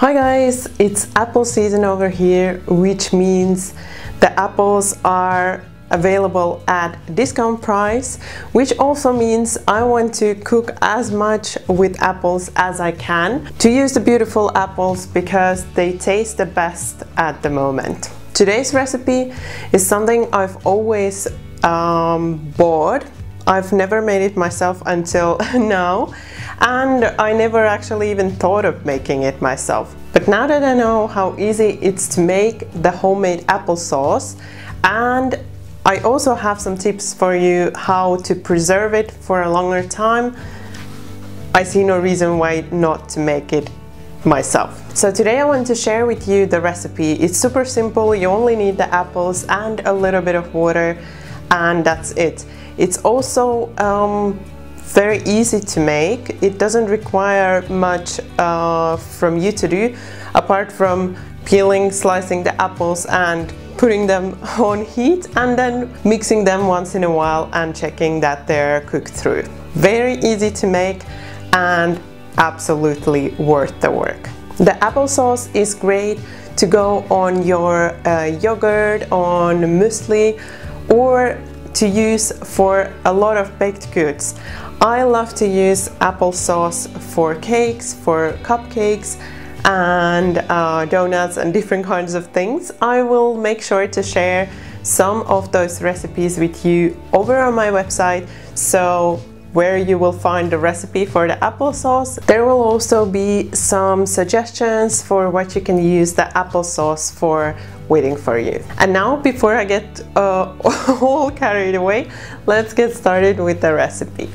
Hi guys, it's apple season over here, which means the apples are available at discount price, which also means I want to cook as much with apples as I can to use the beautiful apples because they taste the best at the moment. Today's recipe is something I've always bought. I've never made it myself until now, and I never actually even thought of making it myself. But now that I know how easy it's to make the homemade applesauce, and I also have some tips for you how to preserve it for a longer time, I see no reason why not to make it myself. So today I want to share with you the recipe. It's super simple. You only need the apples and a little bit of water, and that's it. It's also very easy to make. It doesn't require much from you to do, apart from peeling, slicing the apples and putting them on heat and then mixing them once in a while and checking that they're cooked through. Very easy to make and absolutely worth the work. The applesauce is great to go on your yogurt, on muesli, or to use for a lot of baked goods. I love to use applesauce for cakes, for cupcakes and donuts and different kinds of things. I will make sure to share some of those recipes with you over on my website, so where you will find the recipe for the applesauce. There will also be some suggestions for what you can use the applesauce for waiting for you. And now, before I get all carried away, let's get started with the recipe.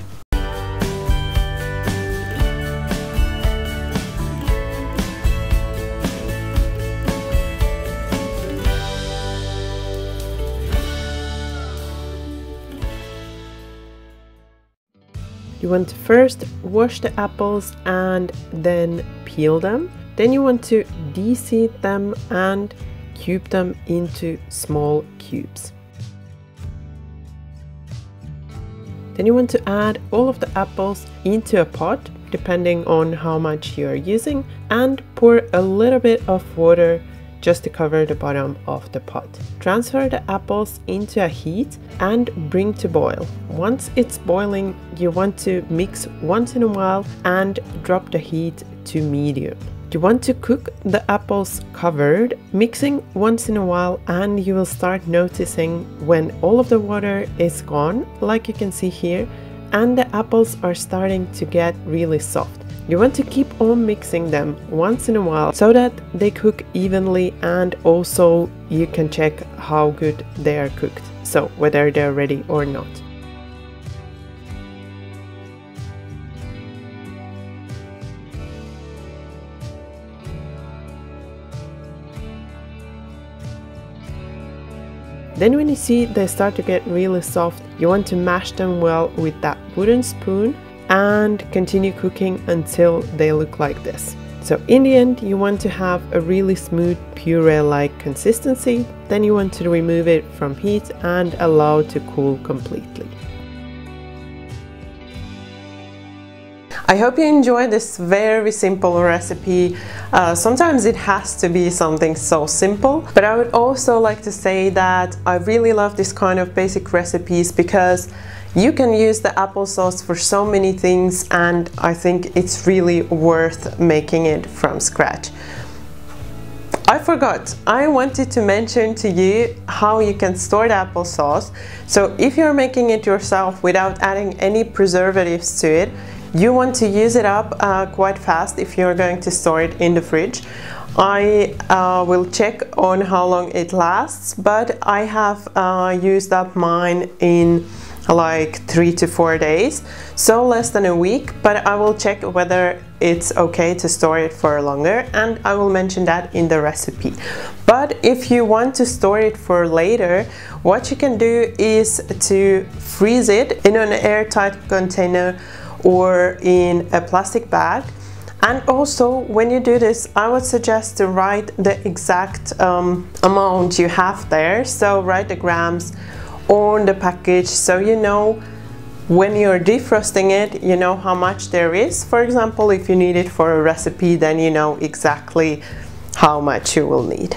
You want to first wash the apples and then peel them. Then you want to de-seed them and cube them into small cubes. Then you want to add all of the apples into a pot, depending on how much you are using, and pour a little bit of water just to cover the bottom of the pot. Transfer the apples into a heat and bring to boil. Once it's boiling, you want to mix once in a while and drop the heat to medium. You want to cook the apples covered, mixing once in a while, and you will start noticing when all of the water is gone, like you can see here, and the apples are starting to get really soft. You want to keep on mixing them once in a while so that they cook evenly, and also you can check how good they are cooked, so whether they're ready or not. Then when you see they start to get really soft, you want to mash them well with that wooden spoon and continue cooking until they look like this. So in the end, you want to have a really smooth puree-like consistency. Then you want to remove it from heat and allow to cool completely. I hope you enjoy this very simple recipe. Sometimes it has to be something so simple, but I would also like to say that I really love this kind of basic recipes because you can use the applesauce for so many things, and I think it's really worth making it from scratch. I forgot, I wanted to mention to you how you can store the applesauce. So if you're making it yourself without adding any preservatives to it, you want to use it up quite fast if you're going to store it in the fridge. I will check on how long it lasts, but I have used up mine in like 3 to 4 days, so less than a week, but I will check whether it's okay to store it for longer, and I will mention that in the recipe. But if you want to store it for later, what you can do is to freeze it in an airtight container or in a plastic bag. And also, when you do this, I would suggest to write the exact amount you have there, so write the grams on the package so you know when you're defrosting it, you know how much there is. For example, if you need it for a recipe, then you know exactly how much you will need.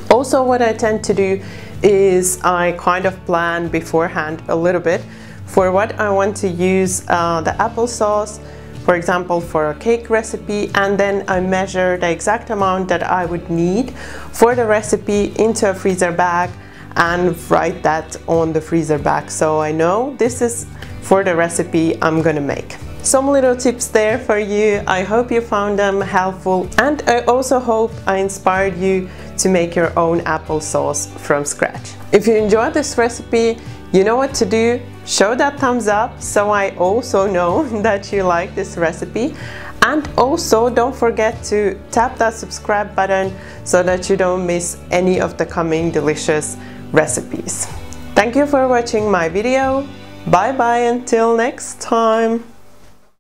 Also, what I tend to do is I kind of plan beforehand a little bit for what I want to use the applesauce, for example, for a cake recipe, and then I measure the exact amount that I would need for the recipe into a freezer bag and write that on the freezer bag, so I know this is for the recipe I'm gonna make. Some little tips there for you. I hope you found them helpful, and I also hope I inspired you to make your own applesauce from scratch. If you enjoyed this recipe, you know what to do. Show that thumbs up so I also know that you like this recipe, and also don't forget to tap that subscribe button so that you don't miss any of the coming delicious recipes. Thank you for watching my video. Bye bye until next time.